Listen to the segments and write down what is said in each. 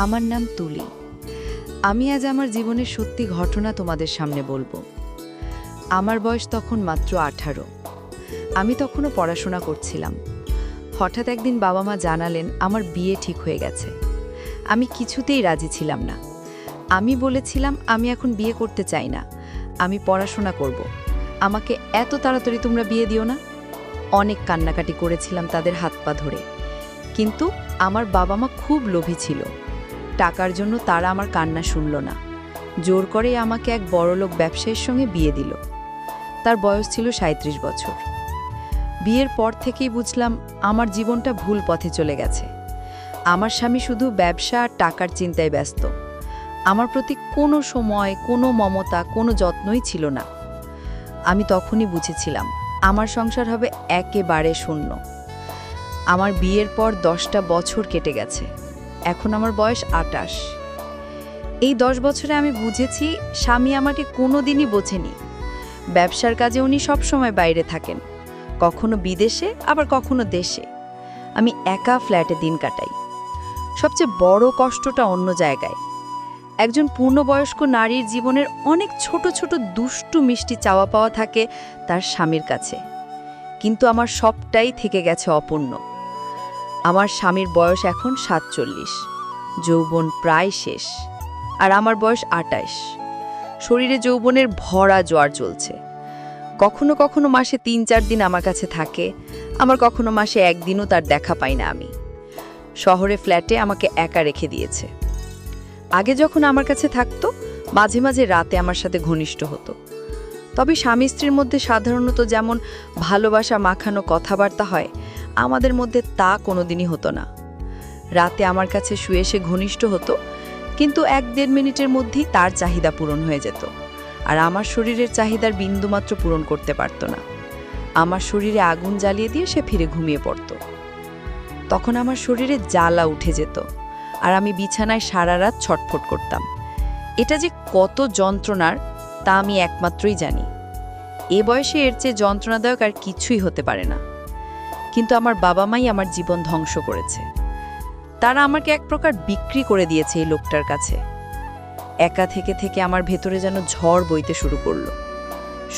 আমার নাম তুলি। আমি আজ আমার জীবনের সত্যি ঘটনা তোমাদের সামনে বলবো। আমার বয়স তখন মাত্র 18। আমি তখনও পড়াশোনা করছিলাম। হঠাৎ একদিন বাবা মা জানালেন আমার বিয়ে ঠিক হয়ে গেছে। আমি কিছুতেই রাজি ছিলাম না। আমি বলেছিলাম আমি এখন বিয়ে করতে চাই না, আমি পড়াশোনা করব। আমাকে এত তাড়াতাড়ি তোমরা বিয়ে দিও না। অনেক কান্নাকাটি করেছিলাম তাদের হাত পা ধরে। কিন্তু আমার বাবা মা খুব লোভী ছিল। টাকার জন্য তারা আমার কান্না শুনল না। জোর করে আমাকে এক বড়লোক ব্যবসায়ীর সঙ্গে বিয়ে দিল। তার বয়স ছিল 37 বছর। বিয়ের পর থেকেই বুঝলাম আমার জীবনটা ভুল পথে চলে গেছে। আমার স্বামী শুধু ব্যবসা আর টাকার চিন্তায় ব্যস্ত। আমার প্রতি কোনো সময়, কোনো মমতা, কোনো যত্নই ছিল না। আমি তখনই বুঝেছিলাম আমার সংসার হবে একেবারে শূন্য। আমার বিয়ের পর 10টা বছর কেটে গেছে। এখন আমার বয়স 28। এই 10 বছরে আমি বুঝেছি স্বামী আমাকে কোনোদিনই বোঝেনি। ব্যবসার কাজে উনি সবসময় বাইরে থাকেন, কখনো বিদেশে আবার কখনো দেশে। আমি একা ফ্ল্যাটে দিন কাটাই। সবচেয়ে বড় কষ্টটা অন্য জায়গায়। একজন পূর্ণবয়স্ক নারীর জীবনের অনেক ছোট ছোট দুষ্টু মিষ্টি চাওয়া পাওয়া থাকে তার স্বামীর কাছে, কিন্তু আমার সবটাই থেকে গেছে অপূর্ণ। আমার স্বামীর বয়স এখন 47, যৌবন প্রায় শেষ, আর আমার বয়স 28। শরীরে যৌবনের ভরা জোয়ার চলছে। কখনো কখনো মাসে 3-4 দিন আমার কাছে থাকে, আমার কখনো মাসে একদিনও তার দেখা পাই না। আমি শহরে ফ্ল্যাটে আমাকে একা রেখে দিয়েছে। আগে যখন আমার কাছে থাকতো মাঝে মাঝে রাতে আমার সাথে ঘনিষ্ঠ হতো। তবে স্বামী স্ত্রীর মধ্যে সাধারণত যেমন ভালোবাসা মাখানো কথাবার্তা হয়, আমাদের মধ্যে তা কোনোদিনই হতো না। রাতে আমার কাছে শুয়ে সে ঘনিষ্ঠ হতো, কিন্তু 1-1.5 মিনিটের মধ্যেই তার চাহিদা পূরণ হয়ে যেত, আর আমার শরীরের চাহিদার বিন্দুমাত্র পূরণ করতে পারত না। আমার শরীরে আগুন জ্বালিয়ে দিয়ে সে ফিরে ঘুমিয়ে পড়ত। তখন আমার শরীরে জ্বালা উঠে যেত, আর আমি বিছানায় সারা রাত ছটফট করতাম। এটা যে কত যন্ত্রণার তা আমি একমাত্রই জানি। এ বয়সে এর চেয়ে যন্ত্রণাদায়ক আর কিছুই হতে পারে না। কিন্তু আমার বাবা মাই আমার জীবন ধ্বংস করেছে। তারা আমাকে এক প্রকার বিক্রি করে দিয়েছে এই লোকটার কাছে। একা থেকে থেকে আমার ভেতরে যেন ঝড় বইতে শুরু করলো।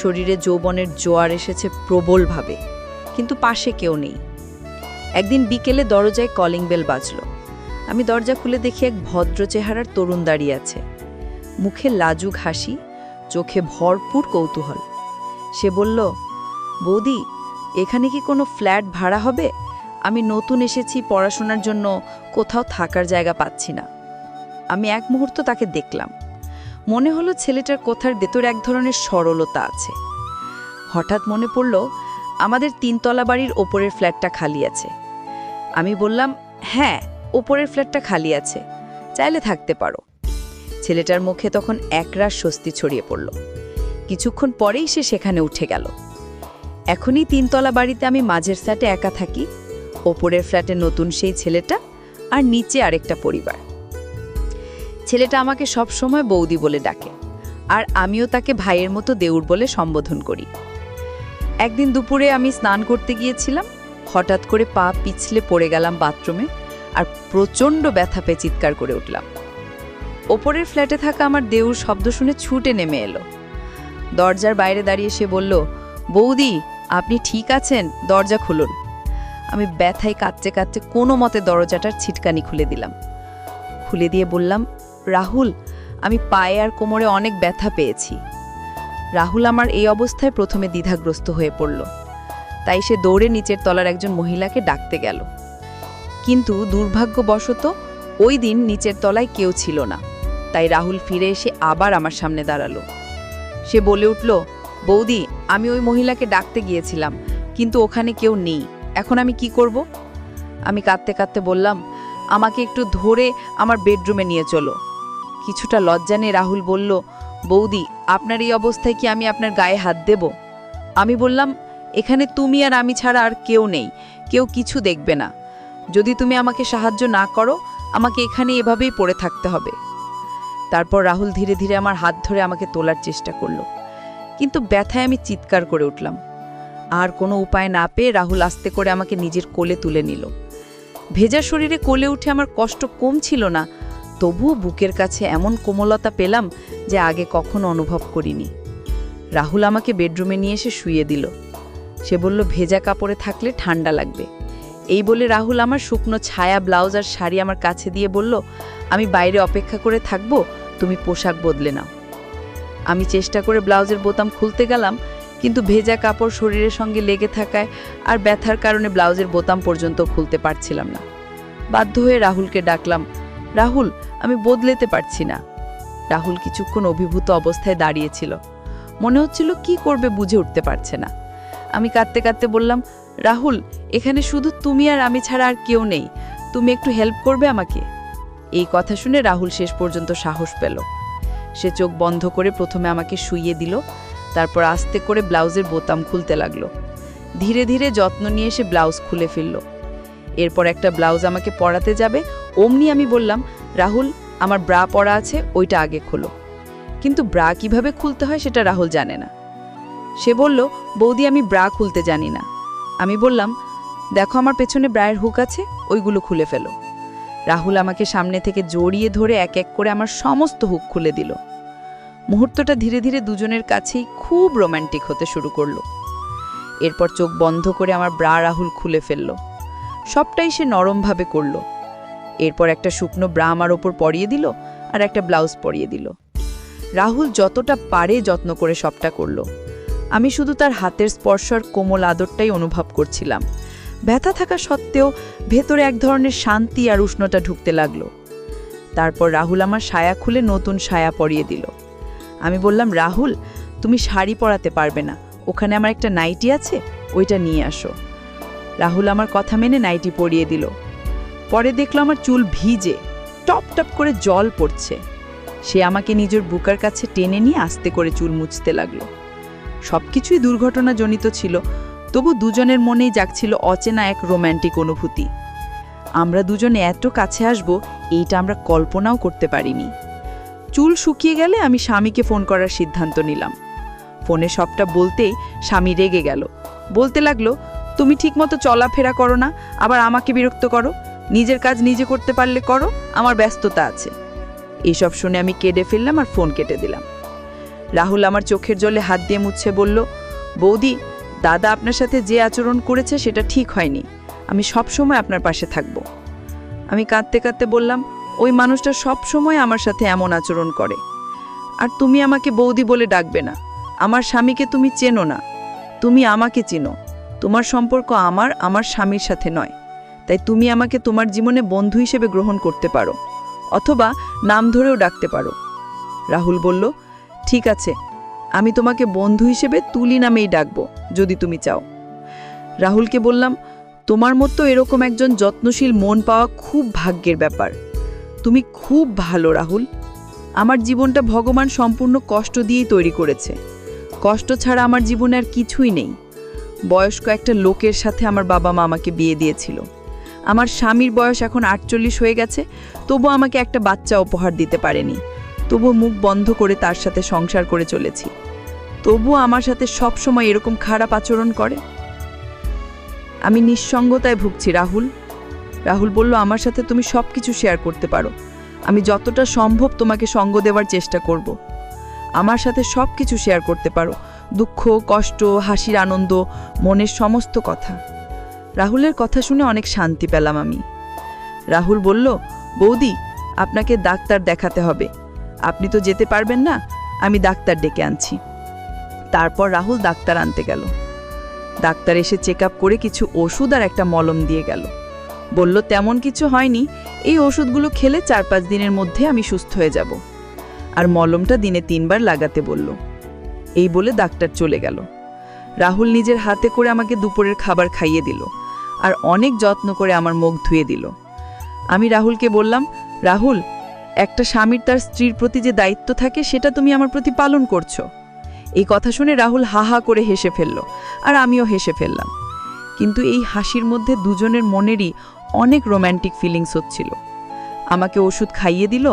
শরীরে যৌবনের জোয়ার এসেছে প্রবলভাবে, কিন্তু পাশে কেউ নেই। একদিন বিকেলে দরজায় কলিং বেল বাজলো। আমি দরজা খুলে দেখি এক ভদ্র চেহারার তরুণ দাঁড়িয়ে আছে। মুখে লাজুক হাসি, চোখে ভরপুর কৌতূহল। সে বলল, বৌদি, এখানে কি কোনো ফ্ল্যাট ভাড়া হবে? আমি নতুন এসেছি পড়াশোনার জন্য, কোথাও থাকার জায়গা পাচ্ছি না। আমি এক মুহূর্ত তাকে দেখলাম। মনে হলো ছেলেটার কথার ভেতর এক ধরনের সরলতা আছে। হঠাৎ মনে পড়ল আমাদের 3তলা বাড়ির ওপরের ফ্ল্যাটটা খালি আছে। আমি বললাম, হ্যাঁ, ওপরের ফ্ল্যাটটা খালি আছে, চাইলে থাকতে পারো। ছেলেটার মুখে তখন একরাশ স্বস্তি ছড়িয়ে পড়ল। কিছুক্ষণ পরেই সে সেখানে উঠে গেল। এখনই 3তলা বাড়িতে আমি মাঝের ফ্ল্যাটে একা থাকি, ওপরের ফ্ল্যাটে নতুন সেই ছেলেটা, আর নিচে আরেকটা পরিবার। ছেলেটা আমাকে সব সময় বৌদি বলে ডাকে, আর আমিও তাকে ভাইয়ের মতো দেউর বলে সম্বোধন করি। একদিন দুপুরে আমি স্নান করতে গিয়েছিলাম। হঠাৎ করে পা পিছলে পড়ে গেলাম বাথরুমে, আর প্রচণ্ড ব্যথা পেয়ে চিৎকার করে উঠলাম। ওপরের ফ্ল্যাটে থাকা আমার দেউর শব্দ শুনে ছুটে নেমে এলো। দরজার বাইরে দাঁড়িয়ে সে বলল, বৌদি, আপনি ঠিক আছেন? দরজা খুলুন। আমি ব্যথায় কাঁদতে কাঁদতে কোনো মতে দরজাটার ছিটকানি খুলে দিলাম। খুলে দিয়ে বললাম, রাহুল, আমি পায়ে আর কোমরে অনেক ব্যথা পেয়েছি। রাহুল আমার এই অবস্থায় প্রথমে দ্বিধাগ্রস্ত হয়ে পড়ল। তাই সে দৌড়ে নিচের তলার একজন মহিলাকে ডাকতে গেল। কিন্তু দুর্ভাগ্যবশত ওই দিন নিচের তলায় কেউ ছিল না। তাই রাহুল ফিরে এসে আবার আমার সামনে দাঁড়ালো। সে বলে উঠল, বৌদি, আমি ওই মহিলাকে ডাকতে গিয়েছিলাম, কিন্তু ওখানে কেউ নেই। এখন আমি কি করব? আমি কাঁদতে কাঁদতে বললাম, আমাকে একটু ধরে আমার বেডরুমে নিয়ে চলো। কিছুটা লজ্জা নিয়ে রাহুল বলল, বৌদি, আপনার এই অবস্থায় কি আমি আপনার গায়ে হাত দেব? আমি বললাম, এখানে তুমি আর আমি ছাড়া আর কেউ নেই, কেউ কিছু দেখবে না। যদি তুমি আমাকে সাহায্য না করো, আমাকে এখানে এভাবেই পড়ে থাকতে হবে। তারপর রাহুল ধীরে ধীরে আমার হাত ধরে আমাকে তোলার চেষ্টা করলো, কিন্তু ব্যথায় আমি চিৎকার করে উঠলাম। আর কোনো উপায় না পেয়ে রাহুল আস্তে করে আমাকে নিজের কোলে তুলে নিল। ভেজা শরীরে কোলে উঠে আমার কষ্ট কম ছিল না, তবুও বুকের কাছে এমন কোমলতা পেলাম যে আগে কখনো অনুভব করিনি। রাহুল আমাকে বেডরুমে নিয়ে এসে শুইয়ে দিল। সে বলল, ভেজা কাপড়ে থাকলে ঠান্ডা লাগবে। এই বলে রাহুল আমার শুকনো ছায়া ব্লাউজ আর শাড়ি আমার কাছে দিয়ে বলল, আমি বাইরে অপেক্ষা করে থাকবো, তুমি পোশাক বদলে নাও। আমি চেষ্টা করে ব্লাউজের বোতাম খুলতে গেলাম, কিন্তু ভেজা কাপড় শরীরের সঙ্গে লেগে থাকায় আর ব্যথার কারণে ব্লাউজের বোতাম পর্যন্ত খুলতে পারছিলাম না। বাধ্য হয়ে রাহুলকে ডাকলাম, রাহুল, আমি বদলেতে পারছি না। রাহুল কিছুক্ষণ অভিভূত অবস্থায় দাঁড়িয়েছিল। মনে হচ্ছিল কি করবে বুঝে উঠতে পারছে না। আমি কাঁদতে কাঁদতে বললাম, রাহুল, এখানে শুধু তুমি আর আমি ছাড়া আর কেউ নেই, তুমি একটু হেল্প করবে আমাকে? এই কথা শুনে রাহুল শেষ পর্যন্ত সাহস পেল। সে চোখ বন্ধ করে প্রথমে আমাকে শুইয়ে দিল, তারপর আস্তে করে ব্লাউজের বোতাম খুলতে লাগলো। ধীরে ধীরে যত্ন নিয়ে সে ব্লাউজ খুলে ফেলল। এরপর একটা ব্লাউজ আমাকে পরাতে যাবে, অমনি আমি বললাম, রাহুল, আমার ব্রা পরা আছে, ওইটা আগে খোলো। কিন্তু ব্রা কিভাবে খুলতে হয় সেটা রাহুল জানে না। সে বলল, বৌদি, আমি ব্রা খুলতে জানি না। আমি বললাম, দেখো আমার পেছনে ব্রায়ের হুক আছে, ওইগুলো খুলে ফেলো। রাহুল আমাকে সামনে থেকে জড়িয়ে ধরে এক এক করে আমার সমস্ত হুক খুলে দিল। মুহূর্তটা ধীরে ধীরে দুজনের কাছেই খুব রোম্যান্টিক হতে শুরু করলো। এরপর চোখ বন্ধ করে আমার ব্রা রাহুল খুলে ফেলল। সবটাই সে নরমভাবে করল। এরপর একটা শুকনো ব্রা আমার ওপর পরিয়ে দিল আর একটা ব্লাউজ পরিয়ে দিল। রাহুল যতটা পারে যত্ন করে সবটা করল। আমি শুধু তার হাতের স্পর্শ আর কোমল আদরটাই অনুভব করছিলাম। ব্যথা থাকা সত্ত্বেও ভেতরে এক ধরনের শান্তি আর উষ্ণতা ঢুকতে লাগলো। তারপর রাহুল আমার সায়া খুলে নতুন সায়া পরিয়ে দিল। আমি বললাম, রাহুল, তুমি শাড়ি পরাতে পারবে না, ওখানে আমার একটা নাইটি আছে, ওইটা নিয়ে আসো। রাহুল আমার কথা মেনে নাইটি পরিয়ে দিল। পরে দেখলো আমার চুল ভিজে, টপ টপ করে জল পড়ছে। সে আমাকে নিজের বুকের কাছে টেনে নিয়ে আস্তে করে চুল মুছতে লাগলো। সবকিছুই দুর্ঘটনাজনিত ছিল, তবু দুজনের মনেই জাগছিল অচেনা এক রোম্যান্টিক অনুভূতি। আমরা দুজনে এত কাছে আসব এইটা আমরা কল্পনাও করতে পারিনি। চুল শুকিয়ে গেলে আমি স্বামীকে ফোন করার সিদ্ধান্ত নিলাম। ফোনে সবটা বলতেই স্বামী রেগে গেল। বলতে লাগলো, তুমি ঠিকমতো চলাফেরা করো না, আবার আমাকে বিরক্ত করো। নিজের কাজ নিজে করতে পারলে করো, আমার ব্যস্ততা আছে। এইসব শুনে আমি কেঁদে ফেললাম আর ফোন কেটে দিলাম। রাহুল আমার চোখের জলে হাত দিয়ে মুছে বলল, বৌদি, দাদা আপনার সাথে যে আচরণ করেছে সেটা ঠিক হয়নি। আমি সব সময় আপনার পাশে থাকব। আমি কাঁদতে কাঁদতে বললাম, ওই মানুষটা সব সময় আমার সাথে এমন আচরণ করে। আর তুমি আমাকে বৌদি বলে ডাকবে না। আমার স্বামীকে তুমি চেনো না, তুমি আমাকে চেনো। তোমার সম্পর্ক আমার স্বামীর সাথে নয়, তাই তুমি আমাকে তোমার জীবনে বন্ধু হিসেবে গ্রহণ করতে পারো, অথবা নাম ধরেও ডাকতে পারো। রাহুল বলল, ঠিক আছে, আমি তোমাকে বন্ধু হিসেবে তুলি নামেই ডাকবো, যদি তুমি চাও। রাহুলকে বললাম, তোমার মতো এরকম একজন যত্নশীল মন পাওয়া খুব ভাগ্যের ব্যাপার। তুমি খুব ভালো রাহুল। আমার জীবনটা ভগবান সম্পূর্ণ কষ্ট দিয়েই তৈরি করেছে। কষ্ট ছাড়া আমার জীবনে আর কিছুই নেই। বয়স্ক একটা লোকের সাথে আমার বাবা মা আমাকে বিয়ে দিয়েছিল। আমার স্বামীর বয়স এখন 48 হয়ে গেছে, তবু আমাকে একটা বাচ্চা উপহার দিতে পারেনি। তবু মুখ বন্ধ করে তার সাথে সংসার করে চলেছি। তবু আমার সাথে সব সময় এরকম খারাপ আচরণ করে। আমি নিঃসঙ্গতায় ভুগছি রাহুল। রাহুল বলল, আমার সাথে তুমি সব কিছু শেয়ার করতে পারো। আমি যতটা সম্ভব তোমাকে সঙ্গ দেওয়ার চেষ্টা করব। আমার সাথে সব কিছু শেয়ার করতে পারো, দুঃখ, কষ্ট, হাসির আনন্দ, মনের সমস্ত কথা। রাহুলের কথা শুনে অনেক শান্তি পেলাম আমি। রাহুল বলল, বৌদি, আপনাকে ডাক্তার দেখাতে হবে। আপনি তো যেতে পারবেন না, আমি ডাক্তার ডেকে আনছি। তারপর রাহুল ডাক্তার আনতে গেল। ডাক্তার এসে চেক আপ করে কিছু ওষুধ আর একটা মলম দিয়ে গেল। বলল, তেমন কিছু হয়নি, এই ওষুধগুলো খেলে 4-5 দিনের মধ্যে আমি সুস্থ হয়ে যাব। আর মলমটা দিনে 3 বার লাগাতে বলল। এই বলে ডাক্তার চলে গেল। রাহুল নিজের হাতে করে আমাকে দুপুরের খাবার খাইয়ে দিল আর অনেক যত্ন করে আমার মুখ ধুয়ে দিল। আমি রাহুলকে বললাম, রাহুল, একটা স্বামীর তার স্ত্রীর প্রতি যে দায়িত্ব থাকে সেটা তুমি আমার প্রতি পালন করছো। এই কথা শুনে রাহুল হা হা করে হেসে ফেলল আর আমিও হেসে ফেললাম। কিন্তু এই হাসির মধ্যে দুজনের মনেরই অনেক রোম্যান্টিক ফিলিংস হচ্ছিল। আমাকে ওষুধ খাইয়ে দিল।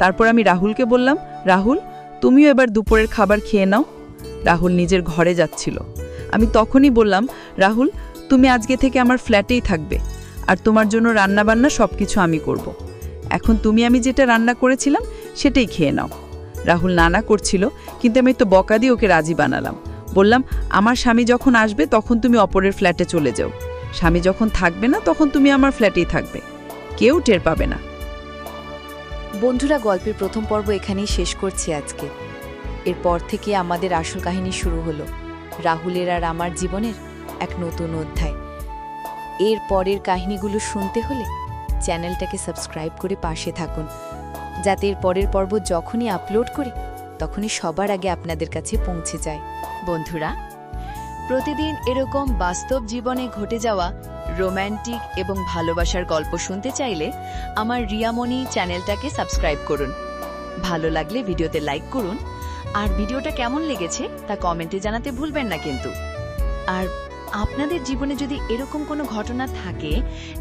তারপর আমি রাহুলকে বললাম, রাহুল, তুমিও এবার দুপুরের খাবার খেয়ে নাও। রাহুল নিজের ঘরে যাচ্ছিল। আমি তখনই বললাম, রাহুল, তুমি আজকে থেকে আমার ফ্ল্যাটেই থাকবে, আর তোমার জন্য রান্নাবান্না সব কিছু আমি করব। এখন তুমি আমি যেটা রান্না করেছিলাম সেটাই খেয়ে নাও। রাহুল নানা করছিল, কিন্তু আমি তো বকা দিয়ে ওকে রাজি বানালাম। বললাম, আমার স্বামী যখন আসবে তখন তুমি অপরের ফ্ল্যাটে চলে যাও, স্বামী যখন থাকবে না তখন তুমি আমার ফ্ল্যাটেই থাকবে, কেউ টের পাবে না। বন্ধুরা, গল্পের প্রথম পর্ব এখানেই শেষ করছি আজকে। এরপর থেকে আমাদের আসল কাহিনী শুরু হলো, রাহুলের আর আমার জীবনের এক নতুন অধ্যায়। এর পরের কাহিনীগুলো শুনতে হলে চ্যানেলটাকে সাবস্ক্রাইব করে পাশে থাকুন, যাতে এর পরের পর্ব যখনই আপলোড করি তখনই সবার আগে আপনাদের কাছে পৌঁছে যায়। বন্ধুরা, প্রতিদিন এরকম বাস্তব জীবনে ঘটে যাওয়া রোম্যান্টিক এবং ভালোবাসার গল্প শুনতে চাইলে আমার রিয়ামণি চ্যানেলটাকে সাবস্ক্রাইব করুন। ভালো লাগলে ভিডিওতে লাইক করুন, আর ভিডিওটা কেমন লেগেছে তা কমেন্টে জানাতে ভুলবেন না কিন্তু। আর আপনাদের জীবনে যদি এরকম কোনো ঘটনা থাকে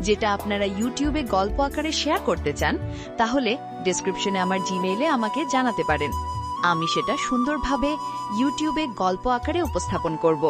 যেটা আপনারা ইউটিউবে গল্প আকারে শেয়ার করতে চান, তাহলে ডেসক্রিপশনে আমার জিমেইলে আমাকে জানাতে পারেন। আমি সেটা সুন্দরভাবে ইউটিউবে গল্প আকারে উপস্থাপন করব।